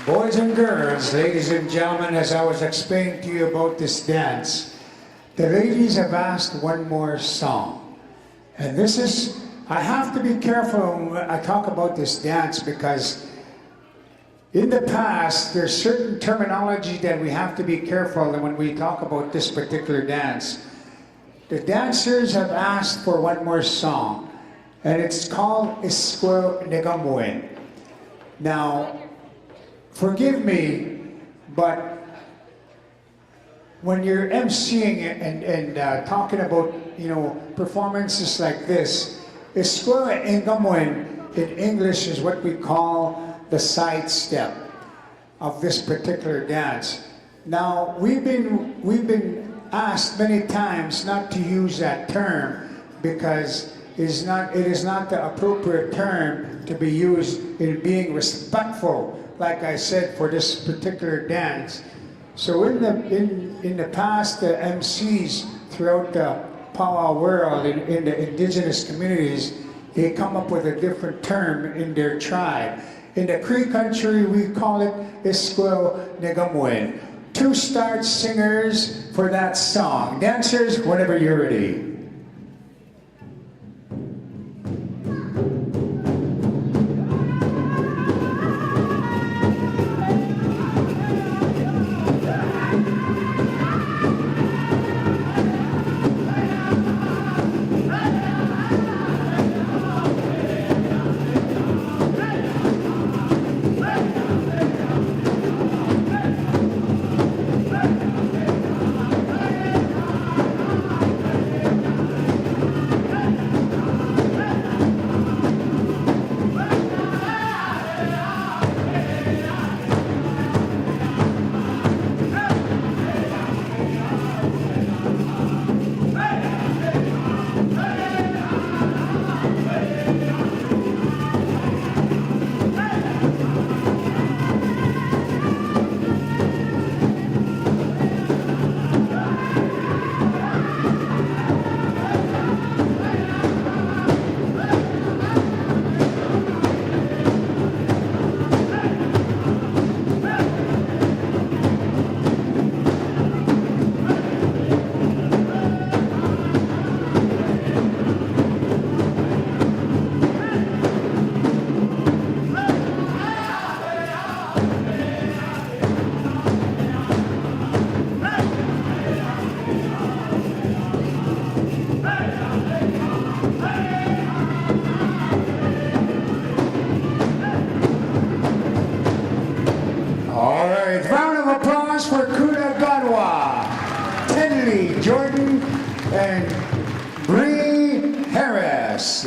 Boys and girls, ladies and gentlemen, as I was explaining to you about this dance, the ladies have asked one more song. And this is, I have to be careful when I talk about this dance because in the past, there's certain terminology that we have to be careful when we talk about this particular dance. The dancers have asked for one more song, and it's called Eskwel Negamwen. Now, forgive me, but when you're emceeing and talking about, performances like this, Eskwel Negamwen in English is what we call the side step of this particular dance. Now, we've been asked many times not to use that term because it is not the appropriate term to be used in being respectful, like I said, for this particular dance. So in the past, the MCs throughout the powwow world, in the indigenous communities, they come up with a different term in their tribe. In the Cree country, we call it Eskwel Negamwen. Two start singers for that song. Dancers, whenever you're ready.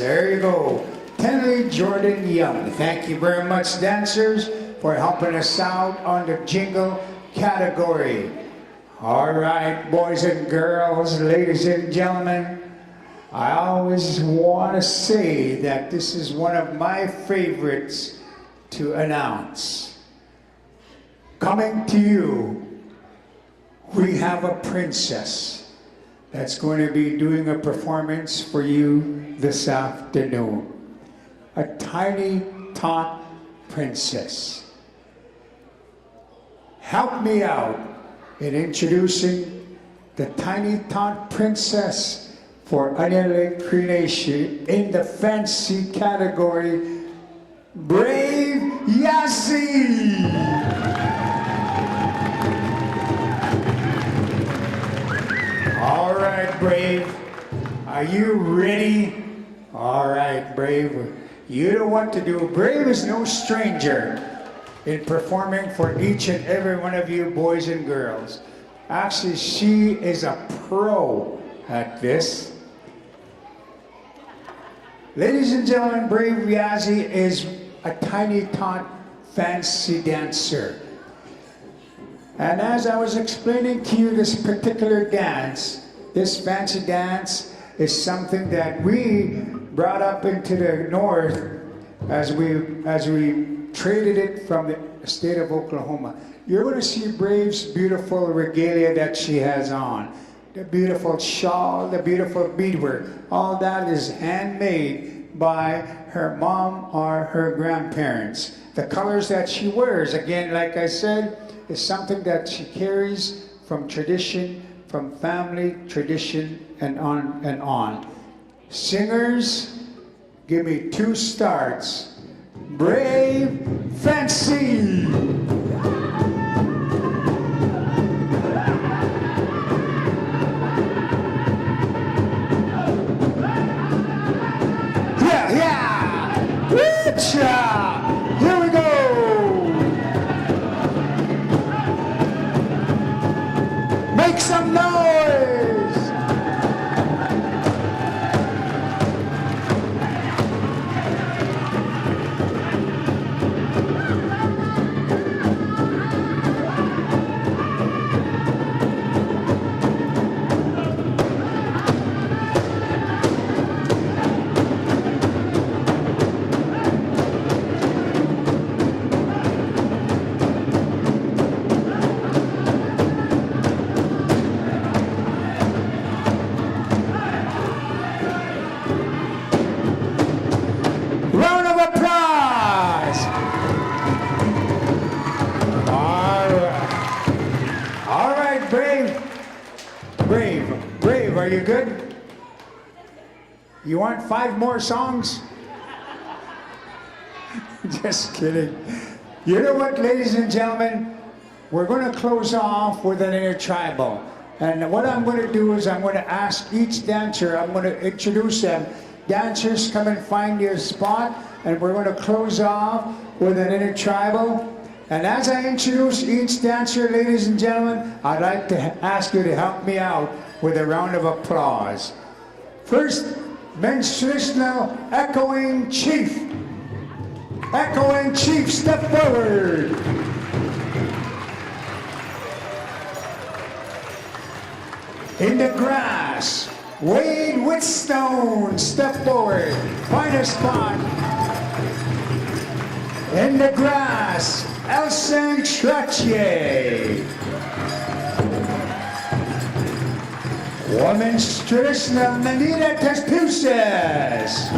There you go. Tenley Jordan Young. Thank you very much, dancers, for helping us out on the jingle category. All right, boys and girls, ladies and gentlemen, I always want to say that this is one of my favorites to announce. Coming to you, we have a princess that's going to be doing a performance for you this afternoon. A tiny tot princess. Help me out in introducing the tiny tot princess for Onion Lake Creation in the fancy category, Brave Yassi. All right, Brave, are you ready? All right, Brave, you know what to do. Brave is no stranger in performing for each and every one of you boys and girls. Actually, she is a pro at this. Ladies and gentlemen, Brave Yazzie is a tiny tot fancy dancer. And as I was explaining to you this particular dance, this fancy dance is something that we brought up into the north as we traded it from the state of Oklahoma. You're going to see Brave's beautiful regalia that she has on. The beautiful shawl, the beautiful beadwork, all that is handmade by her mom or her grandparents. The colors that she wears, again, like I said, is something that she carries from tradition, from family tradition, and on and on. Singers, give me 2 starts. Brave Fancy. Here we go. Make some noise. Round of applause. All right, Brave. Brave, are you good? You want 5 more songs? Just kidding. You know what, ladies and gentlemen? We're going to close off with an intertribal. And what I'm going to do is I'm going to ask each dancer, I'm going to introduce them. Dancers, come and find your spot, and we're going to close off with an intertribal. And as I introduce each dancer, ladies and gentlemen, I'd like to ask you to help me out with a round of applause. First, men's traditional Echoing Chief. Echoing Chief, step forward. In the grass, Wade Whitstone, step forward, find a spot. In the grass, Elson Trottier. Women's traditional Manita Tespuses.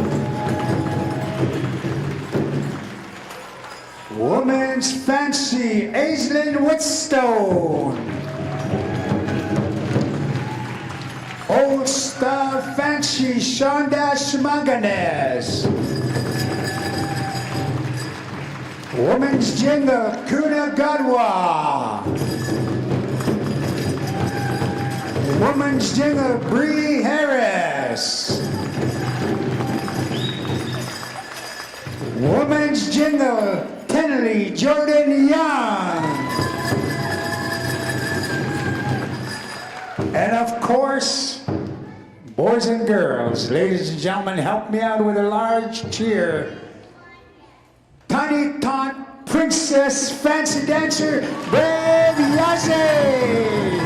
Women's fancy Aislinn Whitstone. Old Star Fancy Shonda Shmanganes. Women's Jingle Kuna Gadwa. Women's Jingle Bree Harris. Women's Jingle Tenley Jordan Young. And of course, Boys and girls, ladies and gentlemen, help me out with a large cheer. Tiny Tot Princess Fancy Dancer, Brave Yazzie!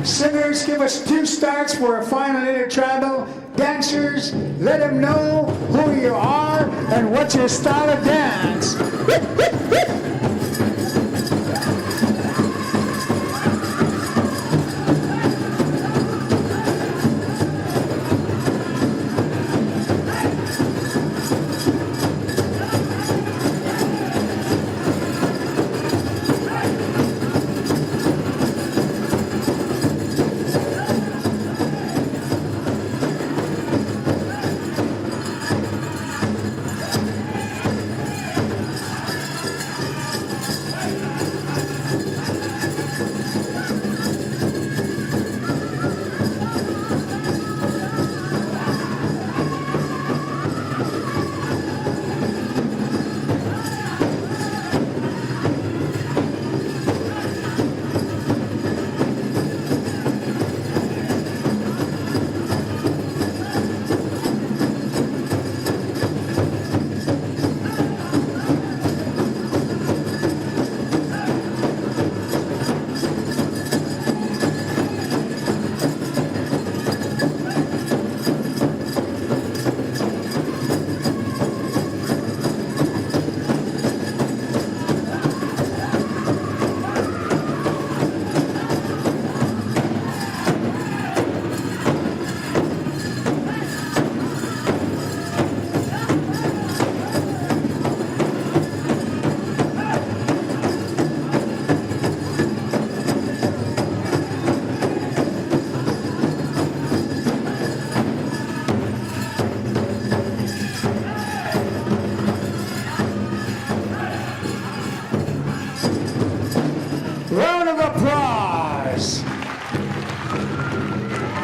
Singers, give us 2 starts for a final intertribal. Dancers, let them know who you are and what's your style of dance. Round of applause.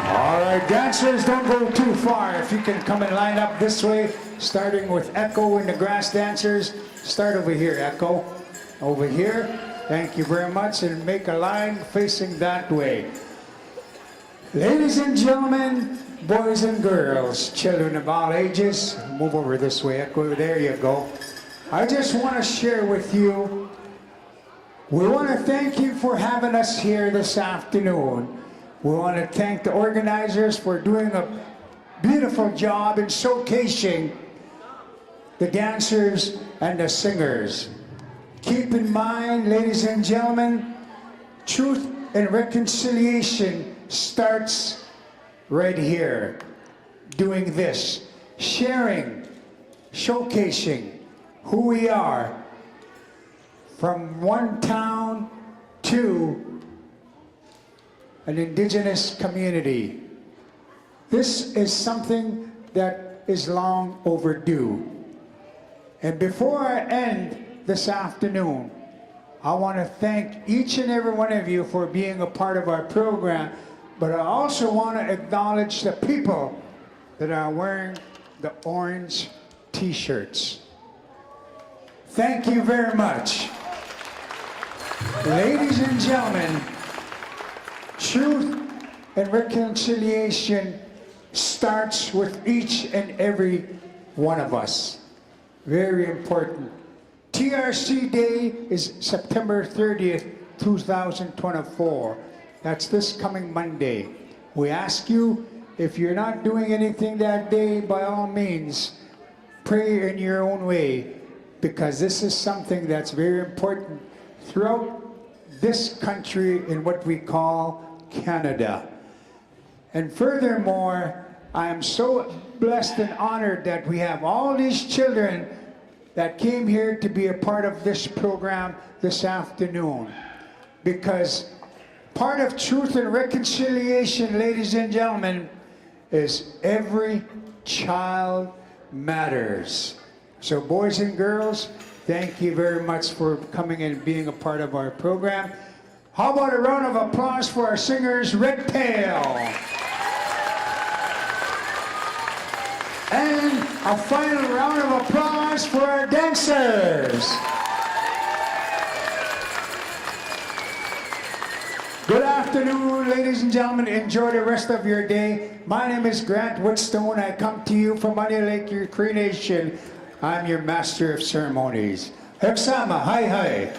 All right, dancers, don't go too far. If you can come and line up this way, starting with Echo and the grass dancers. Start over here, Echo. Over here. Thank you very much. And make a line facing that way. Ladies and gentlemen, boys and girls, children of all ages, move over this way, Echo. There you go. I just want to share with you, we want to thank you for having us here this afternoon. We want to thank the organizers for doing a beautiful job in showcasing the dancers and the singers. Keep in mind, ladies and gentlemen, truth and reconciliation starts right here. Doing this, sharing, showcasing who we are from one town to an indigenous community. This is something that is long overdue. And before I end this afternoon, I want to thank each and every one of you for being a part of our program, but I also want to acknowledge the people that are wearing the orange t-shirts. Thank you very much. Ladies and gentlemen, truth and reconciliation starts with each and every one of us. Very important. TRC Day is September 30th, 2024. That's this coming Monday. We ask you, if you're not doing anything that day, by all means, pray in your own way, because this is something that's very important throughout this country in what we call Canada. And furthermore, I am so blessed and honored that we have all these children that came here to be a part of this program this afternoon. Because part of truth and reconciliation, ladies and gentlemen, is every child matters. So boys and girls, thank you very much for coming and being a part of our program. How about a round of applause for our singers, Red Tail? And a final round of applause for our dancers. Good afternoon. afternoon, ladies and gentlemen. Enjoy the rest of your day. My name is Grant Woodstone. I come to you from Money Lake, your Cree Nation. I'm your master of ceremonies. Heksama, hi hi.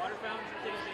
Water fountains and things